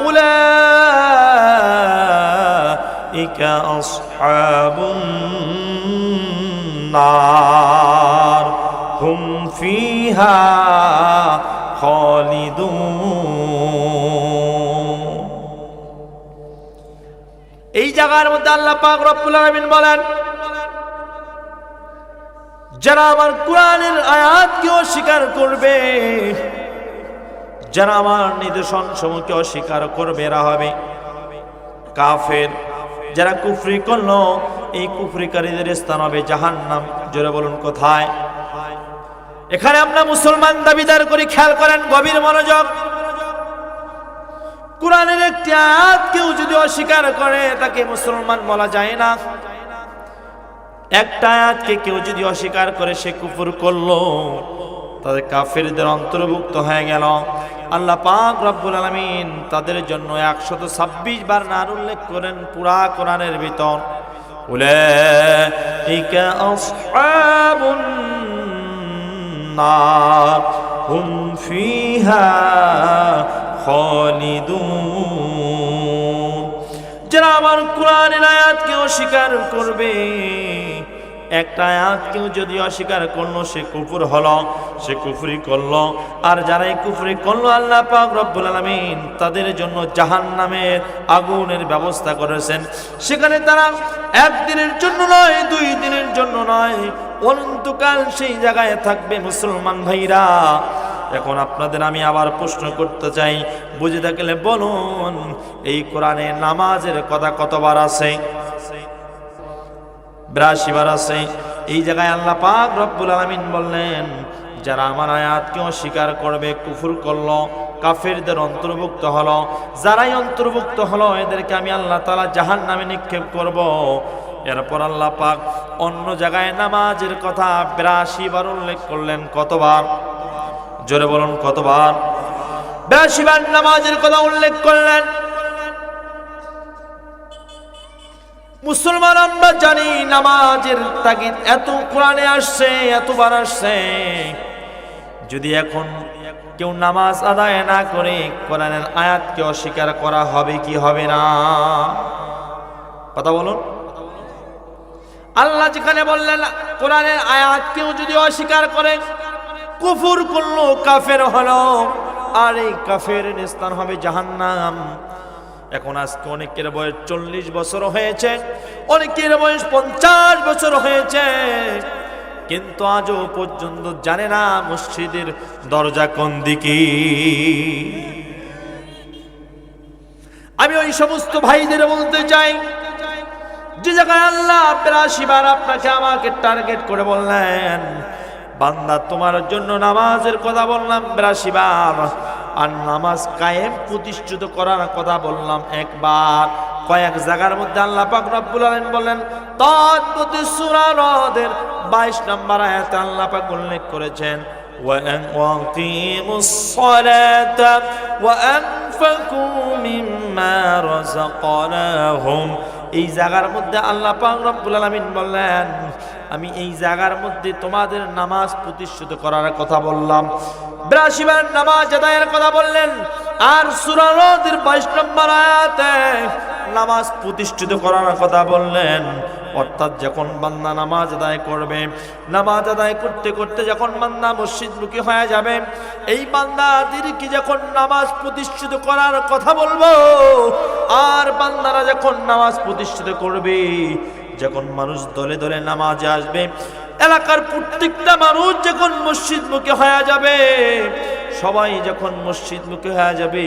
উলাইকা আসহাবুন নার হুম ফিহা খালিদুন। এই জায়গার মধ্যে আল্লাহ পাক রব্বুল আলামিন বলেন, যারা আমার কোরআনের আয়াতকে অস্বীকার করবে, যারা আমার নিদর্শন সমূহকে অস্বীকার করবে, এরা হবে কাফের। যারা কুফরি করলো, এই কুফরিকারীদের স্থান হবে জাহান্নাম। জোরে বলুন, কোথায়? এখানে আমরা মুসলমান দাবিদার করি, খেয়াল করেন, গভীর মনোযোগ। কোরআনের একটি আয়াত কেউ যদি অস্বীকার করে তাকে মুসলমান বলা যায় না। একটা আয়াতকে কেউ যদি অস্বীকার করে সে কুফর করলো, তাদের কাফেরদের অন্তর্ভুক্ত হয়ে গেল। আল্লাহ পাক রব্বুল আলামিন তাদের জন্য 126 বার নার উল্লেখ করেন পুরা কোরআনের ভিতর। উলাইকা আসহাবুন নার হুম ফিহা খালিদুন। যারা আমার কোরআনের আয়াতকে অস্বীকার করবে, একটা আয়াতকেও যদি অস্বীকার করলো সে কুফর হলো, সে কুফরি করলো। আর যারা এই কুফরি করলো, আল্লাহ পাক রব্বুল আলামিন তাদের জন্য জাহান্নামের আগুনের ব্যবস্থা করেছেন। সেখানে তারা একদিনের জন্য নয়, 2 দিনের জন্য নয়, অনন্তকাল সেই জায়গায় থাকবে। মুসলমান ভাইরা, এখন আপনাদের আমি আবার প্রশ্ন করতে চাই, বুঝে থাকলে বলুন, এই কোরআনে নামাজের কথা কতবার আছে? 82 বার আছে। এই জায়গায় আল্লাহ পাক রব্বুল আলামিন বললেন, যারা আমার আয়াতকে অস্বীকার করবে, কুফর করলো, কাফেরদের অন্তর্ভুক্ত হলো, যারাই অন্তর্ভুক্ত হলো এদেরকে আমি আল্লাহ তাআলা জাহান্নামে নিক্ষেপ করব। এরপর আল্লাহ পাক অন্য জায়গায় নামাজের কথা 82 বার উল্লেখ করলেন। কতবার? জোরে বলুন কতবার? 82 বার নামাজের কথা উল্লেখ করলেন। মুসলমান আমরা জানি নামাজের তাগিদ এত কোরআনে আসছে, এতবার আসছে। যদি এখন কেউ নামাজ আদায় না করে কোরআনের আয়াতকে অস্বীকার করা হবে কি হবে না? কথা বলুন। আল্লাহ যেখানে বললেন কোরআনের আয়াত কেউ যদি অস্বীকার করে, কুফর করলো, কাফের হলো, আর এই কাফের স্থান হবে জাহান্নাম। এখন আজকে অনেকের বয়স 40 বছর হয়েছে, অনেকের বয়স 50 বছর হয়েছে, কিন্তু আজও পর্যন্ত জানে না মসজিদের দরজা কোন দিকে। আমি ওই সমস্ত ভাইদের বলতে চাই, যে জায়গায় আল্লাহ 82 বার আপনাকে আমাকে টার্গেট করে বললেন, বান্দা তোমার জন্য নামাজের কথা বললাম 82 বার, আর নামাজ কায়েম প্রতিষ্ঠিত করার কথা বললাম একবার। কয়েক জায়গার মধ্যে আল্লাহ পাক রব্বুল আলামিন বলেন, তৎপতি সূরা রদের 22 নম্বর আয়াতে আল্লাহ পাক উল্লেখ করেছেন, ওয়াকিমুস সালাতা ওয়া আনফাকু মিম্মা রাযাকনাহুম। এই জায়গার মধ্যে আল্লাহ পাক রব্বুল আলামিন বললেন, আমি এই জায়গার মধ্যে তোমাদের নামাজ প্রতিষ্ঠিত করার কথা বললাম। 82 বার নামাজ আদায়ের কথা বললেন। আর সূরা রদের 22 নম্বর আয়াতে নামাজ প্রতিষ্ঠিত করার কথা বললেন। অর্থাৎ যখন বান্দা নামাজ আদায় করবে, নামাজ আদায় করতে করতে যখন বান্দা মসজিদমুখী হয়ে যাবে, এই বান্দাদেরকে যখন নামাজ প্রতিষ্ঠিত করার কথা বলবো, আর বান্দারা যখন নামাজ প্রতিষ্ঠিত করবে, যখন মানুষ দলে দলে নামাজে আসবে, এলাকার প্রত্যেকটা মানুষ যখন মসজিদমুখী হয়ে যাবে, সবাই যখন মসজিদমুখী হয়ে যাবে,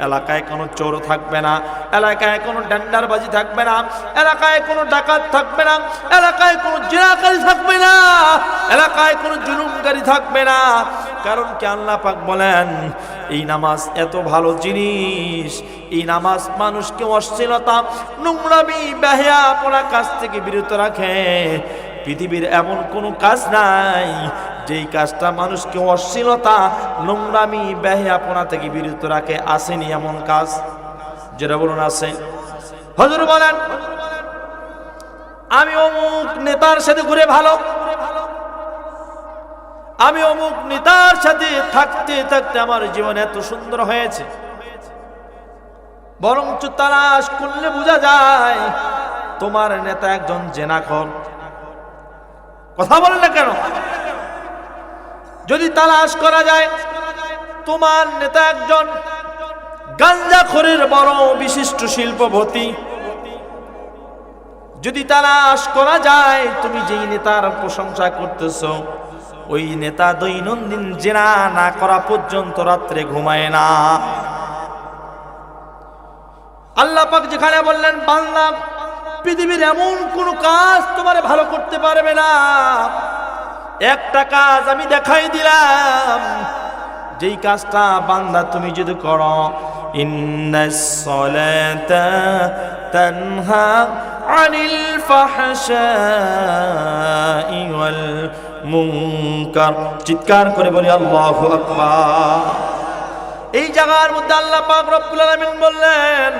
এলাকায় কোনো চোর থাকবে না, এলাকায় কোনো ডান্ডারবাজি থাকবে না, এলাকায় কোনো ডাকাত থাকবে না, এলাকায় কোনো জিনাকারী থাকবে না, এলাকায় কোনো জুলুমকারী থাকবে না। কারণ কি আল্লাহ পাক বলেন, এই নামাজ এত ভালো জিনিস, এই নামাজ মানুষকে অশ্লীলতা, নোংরামি, বেহায়াপনা কাজ থেকে বিরত রাখে। পৃথিবীর এমন কোনো কাজ নাই যেই কাজটা মানুষকে অশ্লীলতা, নোংরামি, বেহায়াপনা থেকে বিরত রাখে। আসেনি এমন কাজ? যেটা বলুন আছে। হুজুর বলেন, আমি অমুক নেতার সাথে ঘুরে ভালো, আমি অমুক নেতার সাথে থাকতে থাকতে আমার জীবন এত সুন্দর হয়েছে। বরঞ্চ তালাশ করলে বোঝা যায় তোমার নেতা একজন জেনাখোর। কথা বলেন না কেন? যদি তালাশ করা যায় তোমার নেতা একজন গাঞ্জাখোরের বড় বিশিষ্ট শিল্পপতি, যদি তালাশ করা যায় তুমি যেই নেতার প্রশংসা করতেছো, ওই নেতা দৈনন্দিন জেনা না করা পর্যন্ত রাত্রে ঘুমায় না। আল্লাহ পাক যেখানে বললেন, বান্দা পৃথিবীর এমন কোন কাজ তোমার ভালো করতে পারবে না, একটা কাজ আমি দেখাই দিলাম, যেই কাজটা বান্দা তুমি যদি করো, ইন্নাস সালাতা তানহা আনিল ফাহশাই ওয়াল মুনকার। চিৎকার করে বলি আল্লাহু আকবার। এই জায়গার মধ্যে আল্লাহ পাক রব্বুল আলামিন বললেন,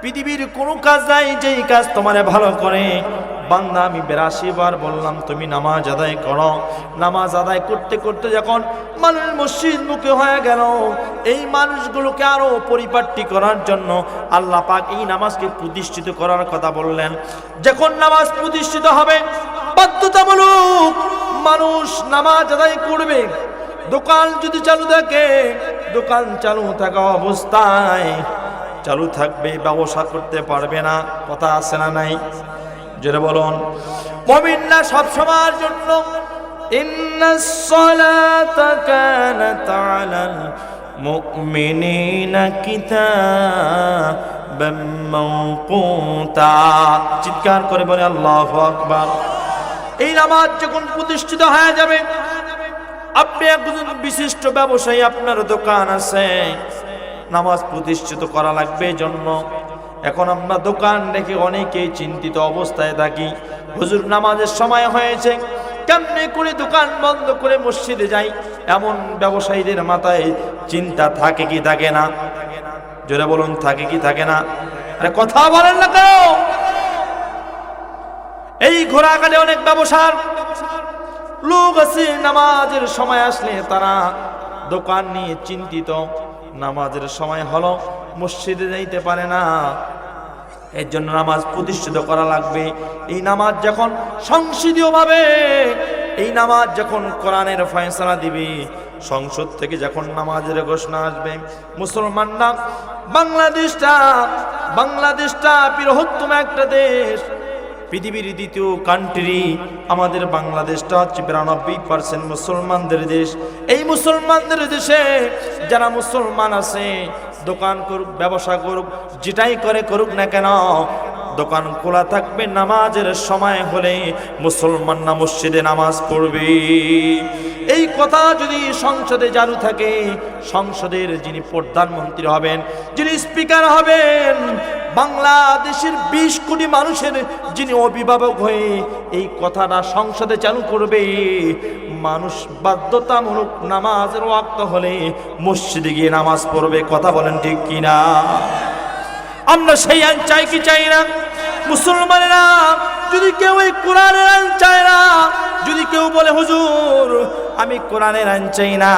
পৃথিবীর কোনো কাজ নাই যেই কাজ তোমারে ভালো করে। বান্দা আমি 82 বার বললাম তুমি নামাজ আদায় করো। নামাজ আদায় করতে করতে যখন মানুষ মসজিদমুখী হয়ে গেল, এই মানুষগুলোকে আরো পরিপাটি করার জন্য আল্লাহ পাক এই নামাজকে প্রতিষ্ঠিত করার কথা বললেন। যখন নামাজ প্রতিষ্ঠিত হবে, বাধ্যতামূলক মানুষ নামাজ আদায় করবে। দোকান যদি চালু থাকে, দোকান চালু থাকা অবস্থায় চালু থাকবে, ব্যবসা করতে পারবে না। কথা আছে না নাই? যেটা বলুন। মুমিনরা সব সময়ের জন্য ইন্নাস সালাতা কানাত মুমিনিনা কিতাবাম মাওকুতা। চিৎকার করে বলে আল্লাহু আকবার। এই নামাজ যখন প্রতিষ্ঠিত হয়ে যাবে, আপনি একজন বিশিষ্ট ব্যবসায়ী, আপনার দোকান আছে, নামাজ প্রতিষ্ঠিত করা লাগবে জন্য। এখন আমরা দোকান রেখে অনেকেই চিন্তিত অবস্থায় থাকি, হুজুর নামাজের সময় হয়েছে, কেমনে করে দোকান বন্ধ করে মসজিদে যাই। এমন ব্যবসায়ীদের মাথায় চিন্তা থাকে কি থাকে না? জোরে বলুন, থাকে কি থাকে না? আরে কথা বলেন না কেন? এই ঘোরাঘাটে অনেক ব্যবসার লোক আছে, নামাজের সময় আসলে তারা দোকান নিয়ে চিন্তিত, নামাজের সময় হলো মসজিদে যাইতে পারে না। এর জন্য নামাজ প্রতিষ্ঠিত করা লাগবে। এই নামাজ যখন সংসদীয় ভাবে, এই নামাজ যখন কোরআনের ফয়সালা দিবে, সংসদ থেকে যখন নামাজের ঘোষণা আসবে, মুসলমানরা বাংলাদেশটা বৃহত্তম একটা দেশ, পৃথিবীর দ্বিতীয় কান্ট্রি আমাদের বাংলাদেশটা হচ্ছে 92% মুসলমানদের দেশ। এই মুসলমানদের দেশে যারা মুসলমান আছে, দোকান করুক, ব্যবসা করুক, যেটাই করুক না কেন, দোকান খোলা থাকবে। নামাজের সময় হলে মুসলমানরা মসজিদে নামাজ পড়বে। এই কথা যদি সংসদে চালু থাকে, সংসদের যিনি প্রধানমন্ত্রী হবেন, যিনি স্পিকার হবেন, বাংলাদেশের 20 কোটি মানুষের যিনি অভিভাবক হয়ে এই কথাটা সংসদে চালু করবে, মানুষ বাধ্যতামূলক নামাজের ওয়াক্ত হলে মসজিদে গিয়ে নামাজ পড়বে। কথা বলেন ঠিক কিনা? আমরা সেই আইন চাই কি চাই না? মুসলমানেরা যদি কেউ এই কোরআনের আইন চায় না, যদি কেউ বলে হুজুর আমি কোরআনের আইন চাই না,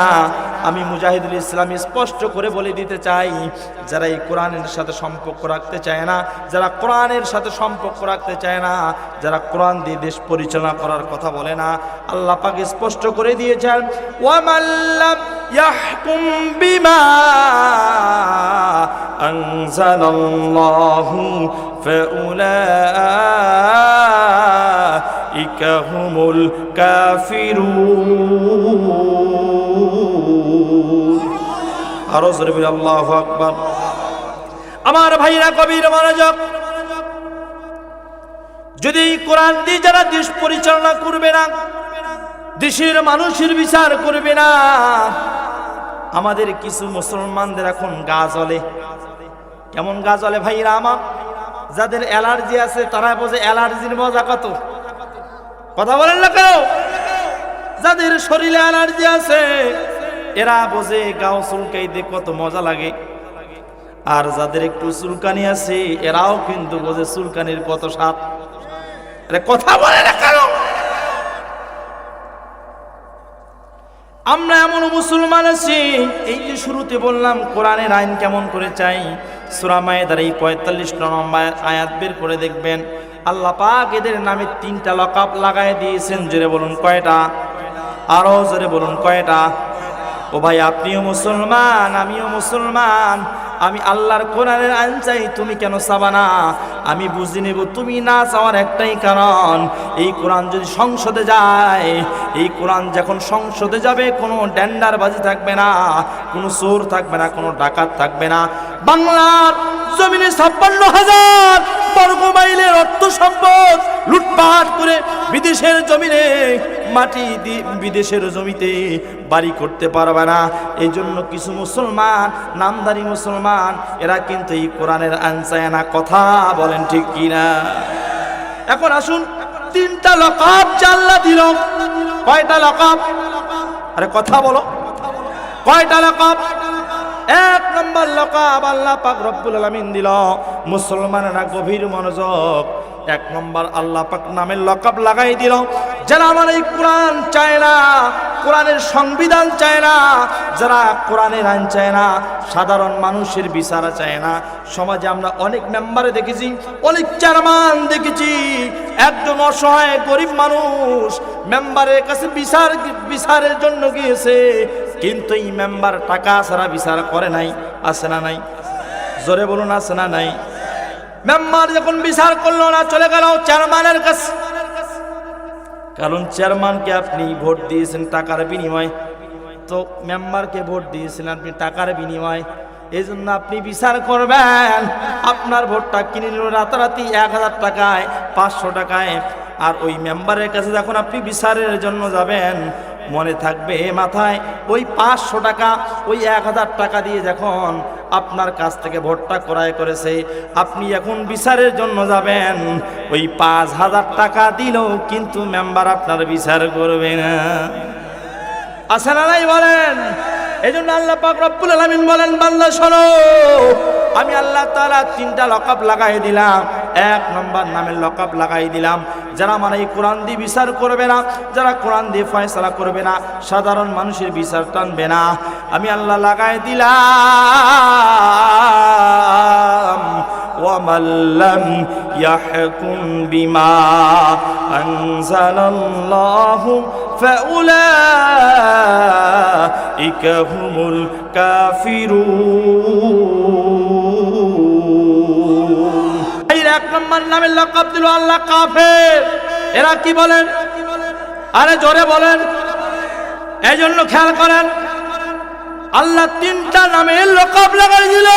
আমি মুজাহিদুল ইসলাম স্পষ্ট করে বলে দিতে চাই, যারা এই কোরআনের সাথে সম্পর্ক রাখতে চায় না, যারা কোরআনের সাথে সম্পর্ক রাখতে চায় না, যারা কোরআন দিয়ে দেশ পরিচালনা করার কথা বলে না, আল্লাহ পাক স্পষ্ট করে দিয়েছেন, ওয়ামাল্লাম ইয়াহকুম বিমা আনজালাল্লাহু ফাউলাইকা হুমুল কাফিরুন। আরো জোরে বলি আল্লাহু আকবার। আমার ভাইরা কবির মনোযোগ, যদি কোরআন দিয়ে যারা দেশ পরিচালনা করবে না, দেশের মানুষের বিচার করবে না, আমাদের কিছু মুসলমানদের এখন গা জ্বলে। কেমন গা জ্বলে ভাইরা আমার? যাদের অ্যালার্জি আছে তারা বোঝে অ্যালার্জির মজা কত। কথা বলেন না কেন? যাদের শরীরে অ্যালার্জি আছে এরা বোঝে গাও চুলকাইতে কত মজা লাগে। আর যাদের একটু চুলকানি আছে এরাও কিন্তু বোঝে চুলকানির কত স্বাদ। কথা বলে না কেন? আমরা এমন মুসলমান আছি, এই যে শুরুতে বললাম কোরআনের আইন কেমন করে চাই, সূরা মায়েদার এই 45 নম্বর আয়াত বের করে দেখবেন, আল্লাহ পাক এদের নামে 3টা লকাব লাগায় দিয়েছেন। জোরে বলুন কয়টা? আরো জোরে বলুন কয়টা? ও ভাই, আপনিও মুসলমান, আমিও মুসলমান, আমি আল্লাহর কোরআনের আইন চাই, তুমি কেন চাবা না? আমি বুঝে নেব তুমি না চাওয়ার একটাই কারণ, এই কোরআন যদি সংসদে যায়, এই কোরআন যখন সংসদে যাবে কোনো ড্যান্ডারবাজি থাকবে না, কোনো চোর থাকবে না, কোনো ডাকাত থাকবে না। বাংলার জমিনে 56,000 বর্গ মাইলের অর্থ সম্পদ লুটপাট করে বিদেশের জমিনে মাটি বিদেশের জমিতে বাড়ি করতে পারবে না। এই জন্য কিছু মুসলমান, নামদারি মুসলমান, এরা কিন্তু এই কোরআনের আইন চায় না। কথা বলেন ঠিক কিনা? এখন আসুন, 3টা লকাব আল্লাহ দিল। কয়টা লকাব? আরে কথা বলো, কয়টা লকাব? 1 নম্বর লকাব আল্লাহ পাক রব্বুল আলামিন দিল। মুসলমানেরা গভীর মনোযোগ, 1 নম্বর আল্লাহ পাক নামের লকাব লাগাই দিল। যারা আমার এই কোরআন চায় না, কোরআনের সংবিধান চায় না, যারা কোরআনের আইন চায় না, সাধারণ মানুষের বিচার চায় না। সমাজে আমরা অনেক মেম্বারে দেখেছি, অনেক চেয়ারম্যান দেখেছি, একজন অসহায় গরিব মানুষ মেম্বারের কাছে বিচারের জন্য গিয়েছে, কিন্তু এই মেম্বার টাকা ছাড়া বিচার করে নাই। আছে না নাই? জোরে বলুন আছে না নাই? মেম্বার যখন বিচার করলো না, চলে গেল চেয়ারম্যানের কাছে। কারণ চেয়ারম্যানকে আপনি ভোট দিয়েছেন টাকার বিনিময়ে, তো মেম্বারকে ভোট দিয়েছিলেন আপনি টাকার বিনিময়, এই জন্য আপনি বিচার করবেন। আপনার ভোটটা কিনে নিল রাতারাতি 1000 টাকায়, 500 টাকায়। আর ওই মেম্বারের কাছে যখন আপনি বিচারের জন্য যাবেন, মনে থাকবে মাথায় ওই 500 টাকা, ওই 1000 টাকা দিয়ে যখন আপনার কাছ থেকে ভোটটা ক্রয় করেছে, আপনি এখন বিচারের জন্য যাবেন, ওই 5000 টাকা দিলেও কিন্তু মেম্বার আপনার বিচার করবে না। আছে না নাই বলেন? এই জন্য আল্লাহ পাক রব্বুল আলামিন বলেন, বান্দা শোনো, আমি আল্লাহ তাআলা 3টা লকব লাগাই দিলাম। 1 নম্বর নামের লকব লাগাই দিলাম, যারা মানে এই কোরআন দিয়ে বিচার করবে না, যারা কোরআন দিয়ে ফয়সালা করবে না, সাধারণ মানুষের বিচার টানবে না, আমি আল্লাহ লাগাই দিলাম وَمَنْ لَمْ يَحْكُمْ بِمَا أَنزَلَ اللَّهُ فَأُولَئِكَ هُمُ الْكَافِرُونَ। এই 1 নম্বর নামের লকব দিল আল্লাহ কাফের। এরা কি বলেন? আরে জোরে বলেন। এই জন্য খেয়াল করেন, আল্লাহ 3টা নামের লকব লাগাই দিল।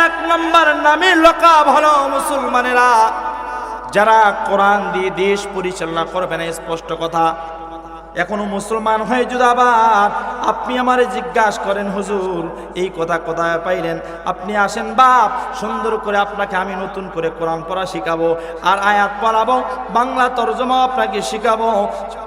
1 নম্বর নামের লকব হলো মুসলমানেরা, যারা কোরআন দিয়ে দেশ পরিচালনা করবে না। স্পষ্ট কথা। এখনো মুসলমান হয়ে যদি আবার আপনি আমারে জিজ্ঞাসা করেন, হুজুর এই কথা কোথায় পাইলেন, আপনি আসেন বাপ, সুন্দর করে আপনাকে আমি নতুন করে কোরআন পড়া শিখাবো, আর আয়াত পড়াবো, বাংলা তরজমা আপনাকে শিখাবো।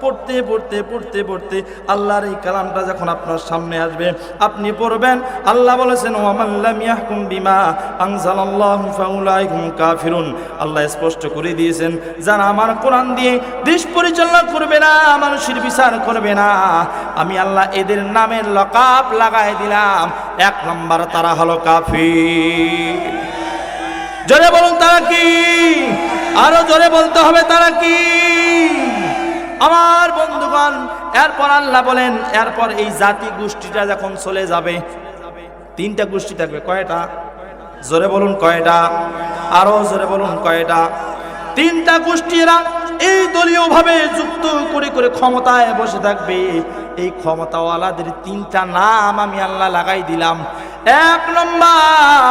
পড়তে পড়তে পড়তে পড়তে আল্লাহর এই কালামটা যখন আপনার সামনে আসবে, আপনি পড়বেন। আল্লাহ বলেছেন, ওয়ামান লাম ইয়াহকুম বিমা আনজালাল্লাহু ফাউলাইকা হুমুল কাফিরুন। আল্লাহ স্পষ্ট করে দিয়েছেন, যারা আমার কোরআন দিয়ে দেশ পরিচালনা করবে না, মানুষের বিচার করবে না, আমি আল্লাহ এদের নামের লকব লাগাই দিলাম। 1 নম্বর তারা হলো কাফির। জোরে বলুন তারা কি? আরো জোরে বলতে হবে তারা কি? আমার বন্ধুগণ, এরপর আল্লাহ বলেন, এরপর এই জাতি গোষ্ঠীটা যখন চলে যাবে, 3টা গোষ্ঠী থাকবে। কয়টা? জোরে বলুন কয়টা? আরো জোরে বলুন কয়টা? 3টা গোষ্ঠীরা এই দলীয় ভাবে যুক্ত করে করে ক্ষমতায় বসে থাকবে। এই ক্ষমতাওয়ালাদের 3টা নাম আমি আল্লাহ লাগাই দিলাম। 1 নম্বর,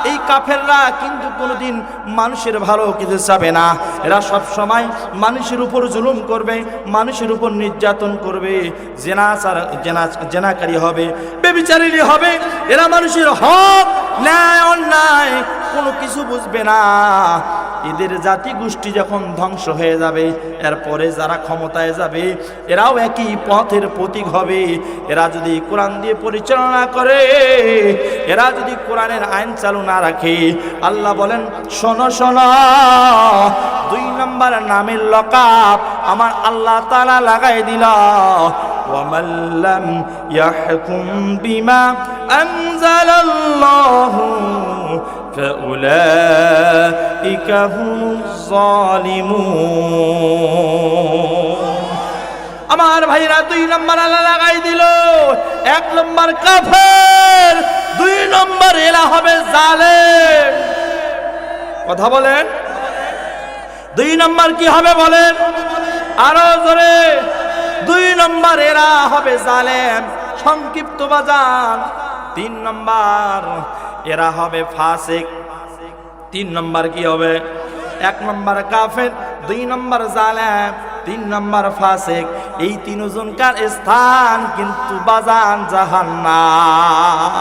এই কাফেররা কিন্তু কোনোদিন মানুষের ভালো কিছু চাবে না। এরা সব সময় মানুষের উপর জুলুম করবে, মানুষের উপর নির্যাতন করবে, জেনাকারী হবে, বেবিচারিণী হবে। এরা মানুষের হক, ন্যায়, অন্যায় কোনো কিছু বুঝবে না। এদের জাতি গোষ্ঠী যখন ধ্বংস হয়ে যাবে, এরপরে যারা ক্ষমতায় যাবে, এরাও একই পথের প্রতীক হবে। এরা যদি কোরআন দিয়ে পরিচালনা করে, এরা যদি কোরআনের আইন চালু না রাখে, আল্লাহ বলেন, শোনো শোনো, 2 নম্বর নামের লকব আমার আল্লাহ তাআলা লাগাই দিল, ওয়ামান লাম ইয়াহকুম বিমা আনজালাল্লাহু ফাউলাইকা হুমুজ জালিমুন। আমার ভাইরা 2 নম্বর আল্লাহ লাগাই দিল। 1 নম্বর কাফের, 2 নম্বর এরা হবে জালেম। কথা বলেন, 2 নম্বর কি হবে বলেন আরো জোরে? 2 নম্বর এরা হবে জালেম। সংক্ষিপ্ত বাজান, 3 নম্বর এরা হবে ফাসিক। 3 নম্বর কি হবে? 1 নম্বর কাফের, 2 নম্বর জালেম, 3 নম্বর ফাসিক। এই 3 জনকার স্থান কিন্তু বাজান জাহান্নাম।